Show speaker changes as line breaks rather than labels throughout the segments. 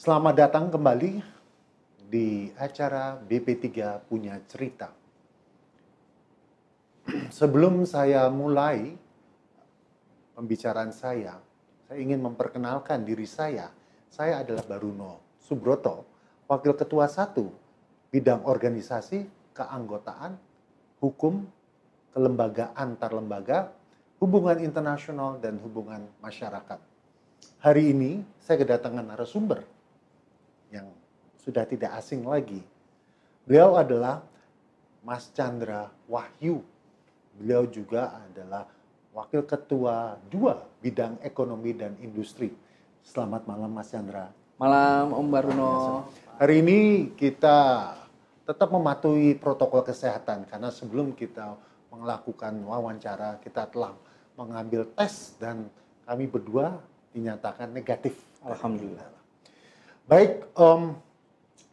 Selamat datang kembali di acara BP3 Punya Cerita. Sebelum saya mulai pembicaraan saya ingin memperkenalkan diri saya. Saya adalah Baruno Subroto, Wakil Ketua 1, Bidang Organisasi, Keanggotaan, Hukum, Kelembagaan antar lembaga, Hubungan Internasional, dan Hubungan Masyarakat. Hari ini saya kedatangan narasumber yang sudah tidak asing lagi. Beliau adalah Mas Chandra Wahyu. Beliau juga adalah Wakil Ketua 2 Bidang Ekonomi dan Industri. Selamat malam Mas Chandra.
Malam Om Baruno.
Hari ini kita tetap mematuhi protokol kesehatan karena sebelum kita melakukan wawancara kita telah mengambil tes dan kami berdua dinyatakan negatif.
Alhamdulillah.
Baik,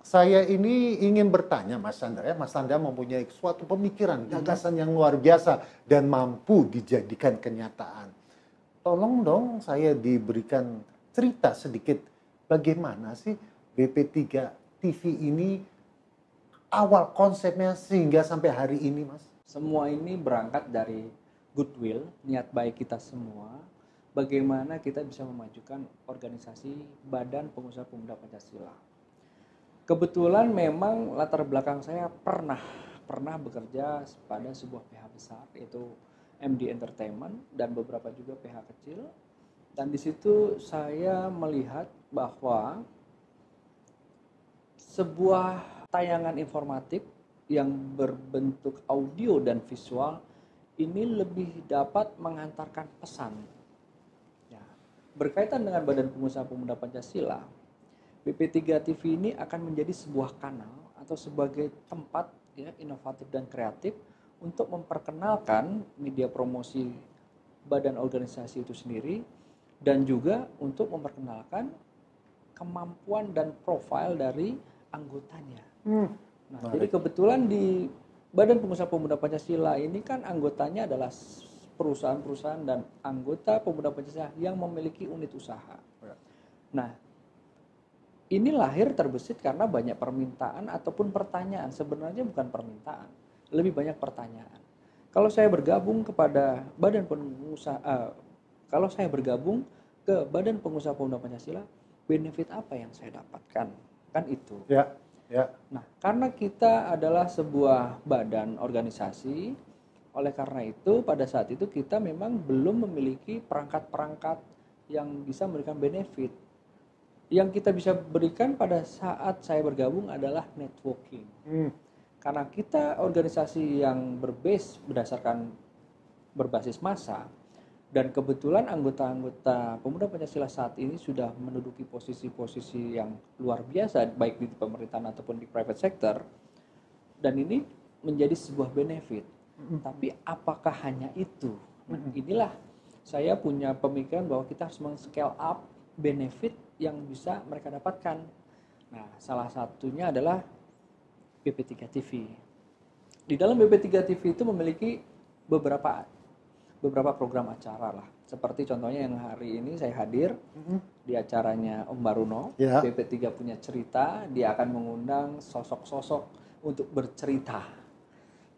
saya ini ingin bertanya Mas Chandra ya. Mas Chandra mempunyai suatu pemikiran, gagasan yang luar biasa dan mampu dijadikan kenyataan. Tolong dong saya diberikan cerita sedikit bagaimana sih BP3 TV ini awal konsepnya sehingga sampai hari ini, Mas?
Semua ini berangkat dari goodwill, niat baik kita semua. Bagaimana kita bisa memajukan organisasi Badan Pengusaha Pemuda Pancasila. Kebetulan memang latar belakang saya pernah bekerja pada sebuah PH besar, yaitu MD Entertainment dan beberapa juga PH kecil. Dan di situ saya melihat bahwa sebuah tayangan informatif yang berbentuk audio dan visual ini lebih dapat mengantarkan pesan. Ya, berkaitan dengan Badan Pengusaha Pemuda Pancasila, BP3 TV ini akan menjadi sebuah kanal atau sebagai tempat ya, inovatif dan kreatif untuk memperkenalkan media promosi badan organisasi itu sendiri dan juga untuk memperkenalkan kemampuan dan profil dari anggotanya. Nah, jadi kebetulan di Badan Pengusaha Pemuda Pancasila ini kan anggotanya adalah perusahaan-perusahaan dan anggota Pemuda Pancasila yang memiliki unit usaha. Nah, ini lahir terbesit karena banyak permintaan ataupun pertanyaan. Sebenarnya bukan permintaan, lebih banyak pertanyaan. Kalau saya bergabung kepada Badan Pengusaha, kalau saya bergabung ke Badan Pengusaha Pemuda Pancasila, benefit apa yang saya dapatkan? Kan itu.
Ya.
Nah, karena kita adalah sebuah badan organisasi, oleh karena itu pada saat itu kita memang belum memiliki perangkat-perangkat yang bisa memberikan benefit. Yang kita bisa berikan pada saat saya bergabung adalah networking. Karena kita organisasi yang berbasis massa, dan kebetulan anggota-anggota Pemuda Pancasila saat ini sudah menduduki posisi-posisi yang luar biasa, baik di pemerintahan ataupun di private sector, dan ini menjadi sebuah benefit. Tapi apakah hanya itu? Nah, inilah saya punya pemikiran bahwa kita harus men-scale up benefit yang bisa mereka dapatkan. Nah, salah satunya adalah BP3 TV. Di dalam BP3 TV itu memiliki beberapa program acara lah. Seperti contohnya yang hari ini saya hadir di acaranya Om Baruno, BP3 Punya Cerita. Dia akan mengundang sosok-sosok untuk bercerita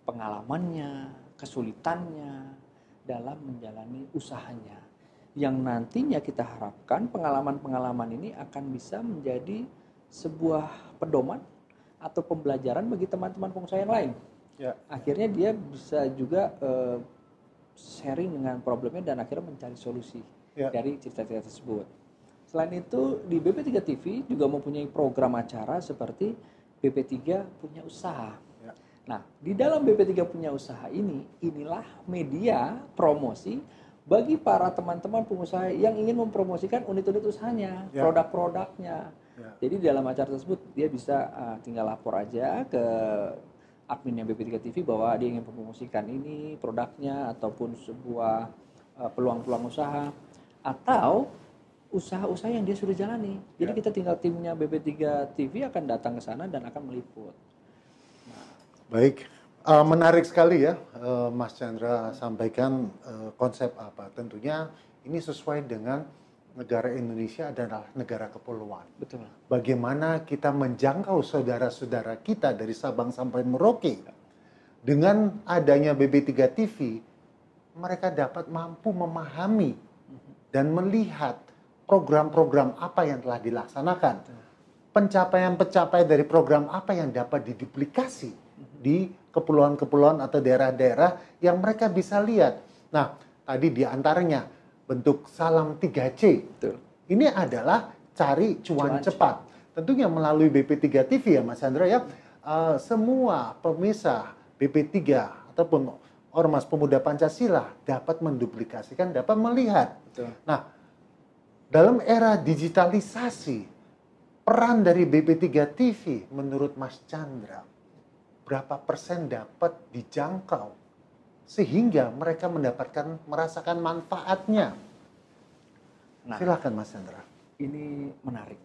pengalamannya, kesulitannya dalam menjalani usahanya. Yang nantinya kita harapkan pengalaman-pengalaman ini akan bisa menjadi sebuah pedoman atau pembelajaran bagi teman-teman pengusaha yang lain. Akhirnya dia bisa juga sharing dengan problemnya dan akhirnya mencari solusi dari cerita-cerita tersebut. Selain itu di BP3 TV juga mempunyai program acara seperti BP3 Punya Usaha. Nah, di dalam BP3 Punya Usaha inilah media promosi bagi para teman-teman pengusaha yang ingin mempromosikan unit-unit usahanya, produk-produknya. Jadi di dalam acara tersebut dia bisa tinggal lapor aja ke adminnya BP3 TV bahwa dia ingin mempromosikan ini produknya ataupun sebuah peluang-peluang usaha atau usaha-usaha yang dia sudah jalani. Jadi kita tinggal timnya BP3 TV akan datang ke sana dan akan meliput.
Baik, menarik sekali ya Mas Chandra sampaikan konsep apa. Tentunya ini sesuai dengan negara Indonesia adalah negara kepulauan.
Betul.
Bagaimana kita menjangkau saudara-saudara kita dari Sabang sampai Merauke. Dengan adanya BB3 TV, mereka dapat mampu memahami dan melihat program-program apa yang telah dilaksanakan. Pencapaian-pencapaian dari program apa yang dapat diduplikasi di kepulauan-kepulauan atau daerah-daerah yang mereka bisa lihat. Nah, tadi di antaranya bentuk salam 3C.
Betul.
Ini adalah cari cuan cepat. Tentunya melalui BP3 TV ya Mas Chandra ya. Semua pemirsa BP3 ataupun Ormas Pemuda Pancasila dapat menduplikasikan, dapat melihat.
Betul.
Nah, dalam era digitalisasi, peran dari BP3 TV menurut Mas Chandra, berapa persen dapat dijangkau sehingga mereka merasakan manfaatnya?
Nah,
silakan Mas Chandra.
ini menarik.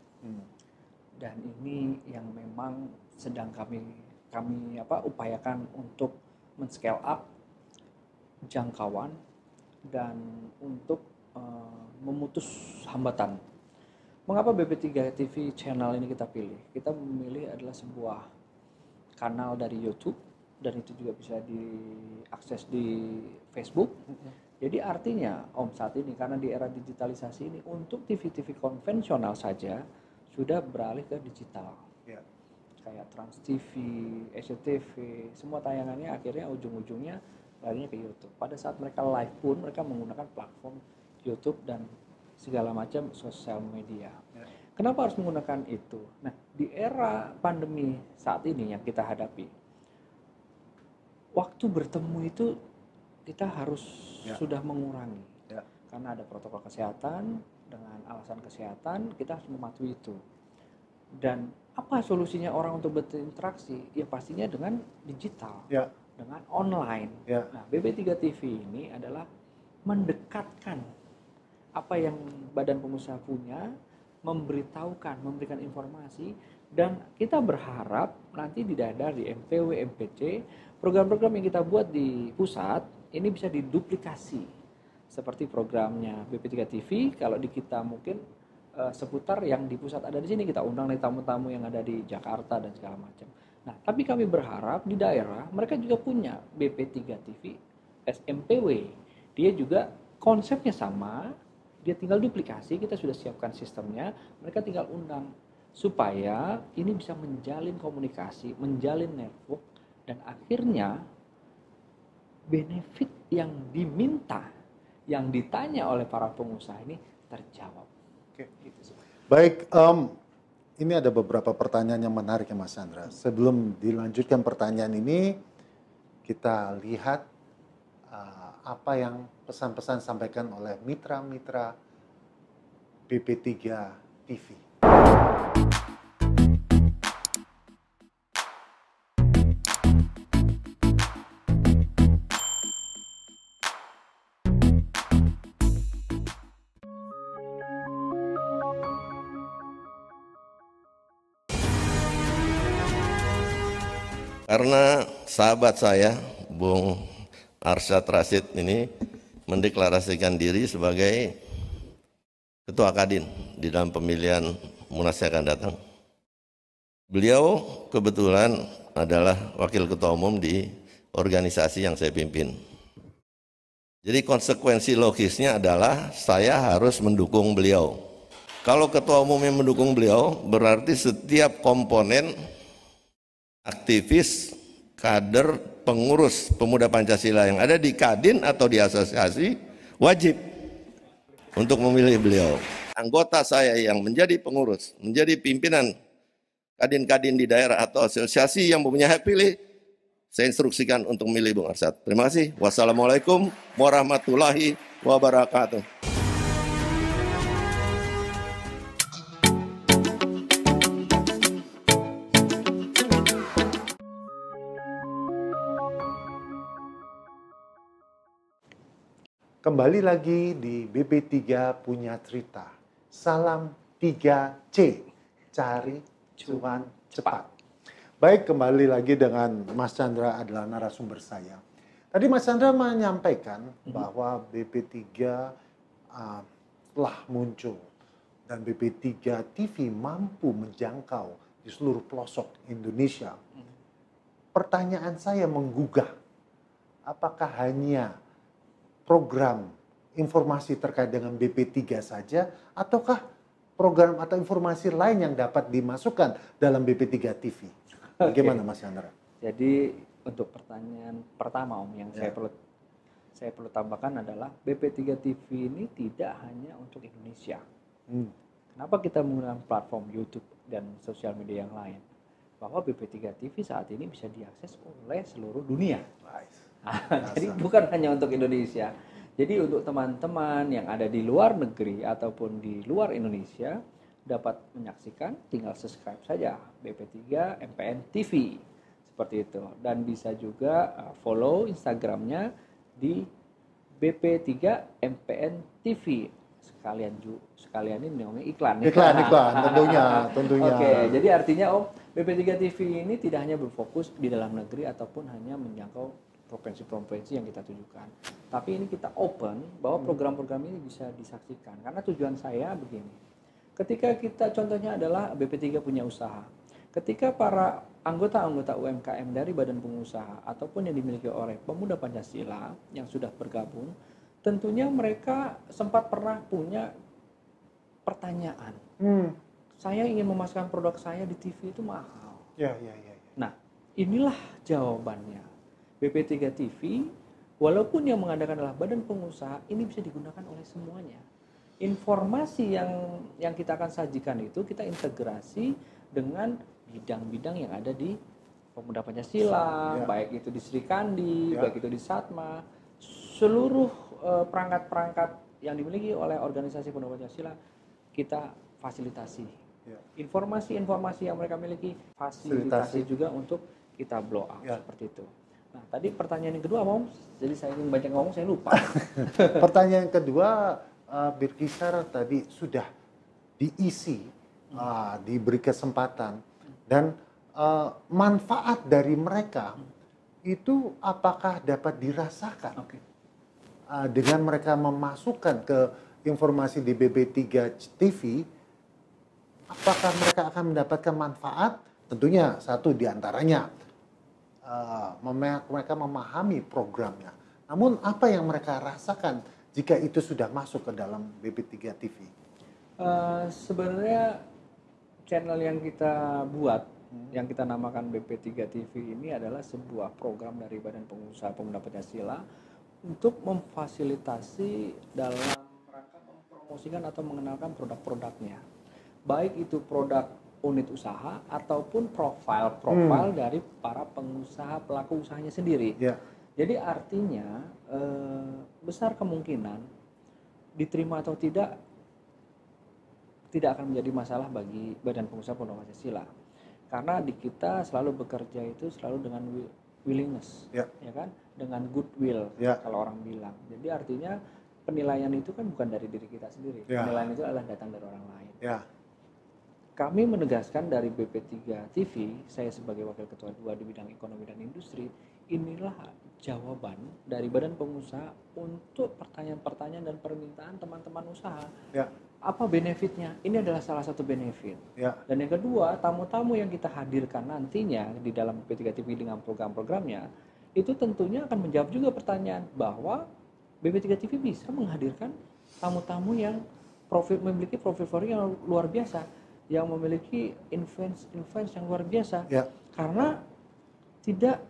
Dan ini yang memang sedang kami upayakan untuk men-scale up jangkauan dan untuk memutus hambatan. Mengapa BP3 TV channel ini kita pilih? Kita memilih adalah sebuah kanal dari YouTube dan itu juga bisa diakses di Facebook. Jadi artinya Om saat ini karena di era digitalisasi ini untuk TV-TV konvensional saja sudah beralih ke digital.
Ya.
Kayak Trans TV, SCTV, semua tayangannya akhirnya ujung-ujungnya larinya ke YouTube. Pada saat mereka live pun mereka menggunakan platform YouTube dan segala macam sosial media.
Ya.
Kenapa harus menggunakan itu? Nah, di era pandemi saat ini yang kita hadapi, waktu bertemu itu kita harus sudah mengurangi.
Ya.
Karena ada protokol kesehatan, dengan alasan kesehatan kita harus mematuhi itu. Dan apa solusinya orang untuk berinteraksi? Ya pastinya dengan digital, dengan online. Nah, BB3 TV ini adalah mendekatkan apa yang Badan Pengusaha punya, memberitahukan, memberikan informasi, dan kita berharap nanti di daerah, di MPW, MPC, program-program yang kita buat di pusat ini bisa diduplikasi seperti programnya BP3 TV. Kalau di kita mungkin seputar yang di pusat ada di sini, kita undang nih tamu-tamu yang ada di Jakarta dan segala macam. Nah, tapi kami berharap di daerah mereka juga punya BP3 TV SMPW. Dia juga konsepnya sama, dia tinggal duplikasi, kita sudah siapkan sistemnya, mereka tinggal undang supaya ini bisa menjalin komunikasi, menjalin network, dan akhirnya benefit yang diminta, yang ditanya oleh para pengusaha ini terjawab.
Oke. Baik, ini ada beberapa pertanyaan yang menarik ya Mas Chandra. Sebelum dilanjutkan pertanyaan ini, kita lihat apa yang pesan-pesan sampaikan oleh mitra-mitra BP3 TV.
Karena sahabat saya, Bung Arsyad Rashid ini mendeklarasikan diri sebagai Ketua Kadin di dalam pemilihan Munas yang akan datang. Beliau kebetulan adalah Wakil Ketua Umum di organisasi yang saya pimpin. Jadi konsekuensi logisnya adalah saya harus mendukung beliau. Kalau Ketua Umum yang mendukung beliau, berarti setiap komponen aktivis, kader, pengurus pemuda Pancasila yang ada di Kadin atau di asosiasi wajib untuk memilih beliau. Anggota saya yang menjadi pengurus, menjadi pimpinan Kadin-Kadin di daerah atau asosiasi yang mempunyai hak pilih, saya instruksikan untuk memilih Bung Arsyad. Terima kasih. Wassalamualaikum warahmatullahi wabarakatuh.
Kembali lagi di BP3 Punya Cerita. Salam 3C, cari cuan cepat. Baik, kembali lagi dengan Mas Chandra adalah narasumber saya. Tadi Mas Chandra menyampaikan bahwa BP3 telah muncul dan BP3 TV mampu menjangkau di seluruh pelosok Indonesia. Pertanyaan saya menggugah, apakah hanya program informasi terkait dengan BP3 saja, ataukah program atau informasi lain yang dapat dimasukkan dalam BP3 TV? Bagaimana Mas Chandra?
Jadi untuk pertanyaan pertama Om yang saya perlu tambahkan adalah BP3 TV ini tidak hanya untuk Indonesia. Kenapa kita menggunakan platform YouTube dan sosial media yang lain? Bahwa BP3 TV saat ini bisa diakses oleh seluruh dunia. Jadi bukan hanya untuk Indonesia. Jadi untuk teman-teman yang ada di luar negeri ataupun di luar Indonesia dapat menyaksikan, tinggal subscribe saja BP3 MPN TV seperti itu. Dan bisa juga follow Instagramnya di BP3 MPN TV. Sekalian ini namanya iklan.
Iklan tentunya.
Oke, jadi artinya Om, BP3 TV ini tidak hanya berfokus di dalam negeri ataupun hanya menjangkau provinsi-provinsi yang kita tujukan. Tapi ini kita open bahwa program-program ini bisa disaksikan. Karena tujuan saya begini. Ketika kita contohnya adalah BP3 punya usaha. Ketika para anggota-anggota UMKM dari badan pengusaha ataupun yang dimiliki oleh Pemuda Pancasila yang sudah bergabung, tentunya mereka sempat pernah punya pertanyaan. Saya ingin memasukkan produk saya di TV itu mahal.
Ya.
Nah, inilah jawabannya. BP3 TV, walaupun yang mengadakan adalah badan pengusaha, ini bisa digunakan oleh semuanya. Informasi yang kita akan sajikan itu kita integrasi dengan bidang-bidang yang ada di Pemuda Pancasila, baik itu di Sri Kandi, baik itu di Satma, seluruh perangkat-perangkat yang dimiliki oleh organisasi Pemuda Pancasila kita fasilitasi. Informasi-informasi yang mereka miliki fasilitasi juga untuk kita blow up seperti itu. Nah, tadi pertanyaan yang kedua, Om. Jadi saya ingin banyak ngomong, saya lupa.
Pertanyaan kedua, berkisar tadi sudah diisi, diberi kesempatan, dan manfaat dari mereka itu apakah dapat dirasakan dengan mereka memasukkan ke informasi di BP3 TV, apakah mereka akan mendapatkan manfaat? Tentunya satu diantaranya, mereka memahami programnya. Namun apa yang mereka rasakan jika itu sudah masuk ke dalam BP3 TV?
Sebenarnya channel yang kita buat, yang kita namakan BP3 TV ini adalah sebuah program dari Badan Pengusaha Pemuda Pancasila untuk memfasilitasi dalam rangka mempromosikan atau mengenalkan produk-produknya. Baik itu produk unit usaha ataupun profil dari para pengusaha pelaku usahanya sendiri. Jadi artinya besar kemungkinan diterima atau tidak akan menjadi masalah bagi Badan Pengusaha Pemuda Pancasila. Karena di kita selalu bekerja itu selalu dengan willingness, ya kan, dengan goodwill kalau orang bilang. Jadi artinya penilaian itu kan bukan dari diri kita sendiri. Penilaian itu adalah datang dari orang lain. Kami menegaskan dari BP3 TV, saya sebagai Wakil Ketua 2 di bidang ekonomi dan industri, inilah jawaban dari Badan Pengusaha untuk pertanyaan-pertanyaan dan permintaan teman-teman usaha. Apa benefitnya? Ini adalah salah satu benefit. Dan yang kedua, tamu-tamu yang kita hadirkan nantinya di dalam BP3 TV dengan program-programnya, itu tentunya akan menjawab juga pertanyaan bahwa BP3 TV bisa menghadirkan tamu-tamu yang memiliki profil yang luar biasa, yang memiliki influence yang luar biasa, karena tidak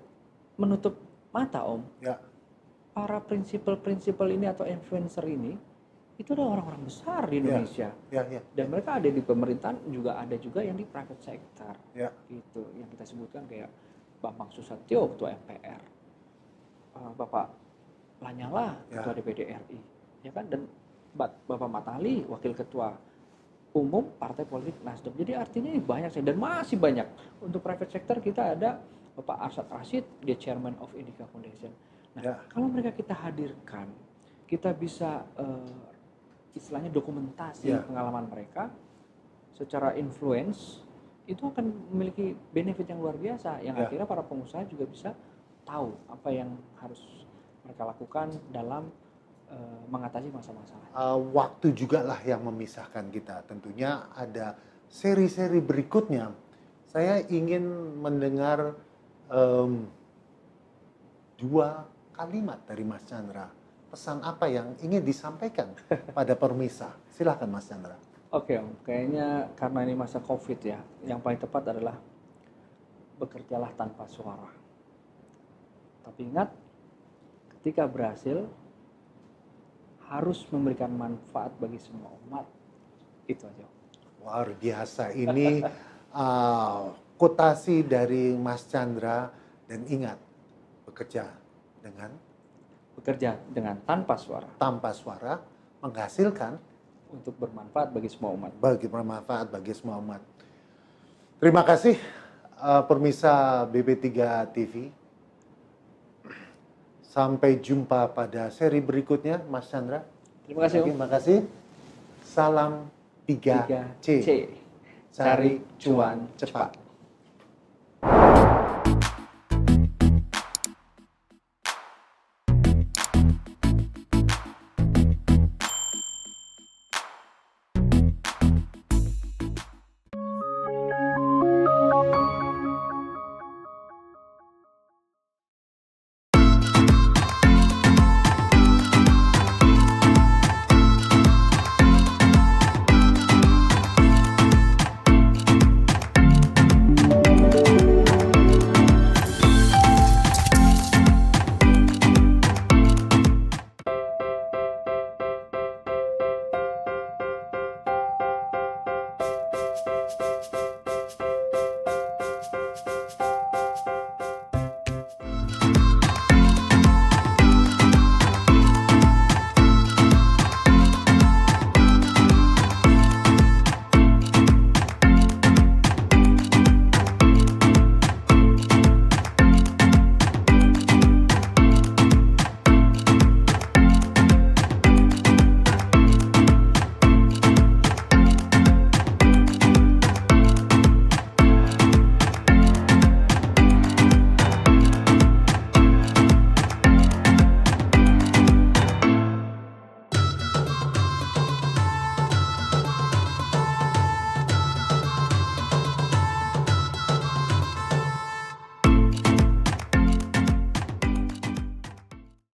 menutup mata, Om. Para prinsipal ini atau influencer ini itu adalah orang-orang besar di Indonesia, dan mereka ada di pemerintahan juga, ada juga yang di private sector, gitu, yang kita sebutkan kayak Bambang Susatyo, Ketua MPR, Bapak Lanyala, Ketua DPD RI, ya kan, dan Bapak Matali, Wakil Ketua Umum Partai Politik Nasdem. Jadi artinya banyak dan masih banyak. Untuk private sector kita ada Bapak Arsyad Rashid, dia Chairman of Indica Foundation. Nah, kalau mereka kita hadirkan, kita bisa istilahnya dokumentasi pengalaman mereka secara influence, itu akan memiliki benefit yang luar biasa, yang akhirnya para pengusaha juga bisa tahu apa yang harus mereka lakukan dalam mengatasi masa-masalah.
Waktu juga lah yang memisahkan kita. Tentunya ada seri-seri berikutnya. Saya ingin mendengar 2 kalimat dari Mas Chandra. Pesan apa yang ingin disampaikan pada pemirsa? Silakan Mas Chandra.
Oke Om, kayaknya karena ini masa COVID ya, yang paling tepat adalah bekerjalah tanpa suara. Tapi ingat, ketika berhasil, harus memberikan manfaat bagi semua umat. Itu aja.
Luar biasa. Ini kotasi dari Mas Chandra. Dan ingat, bekerja dengan
tanpa suara
menghasilkan
untuk bermanfaat bagi semua umat.
Bagi semua umat. Terima kasih pemirsa BP3 TV. Sampai jumpa pada seri berikutnya, Mas Chandra.
Terima kasih.
Terima kasih. Salam 3C.
Cari cuan cepat.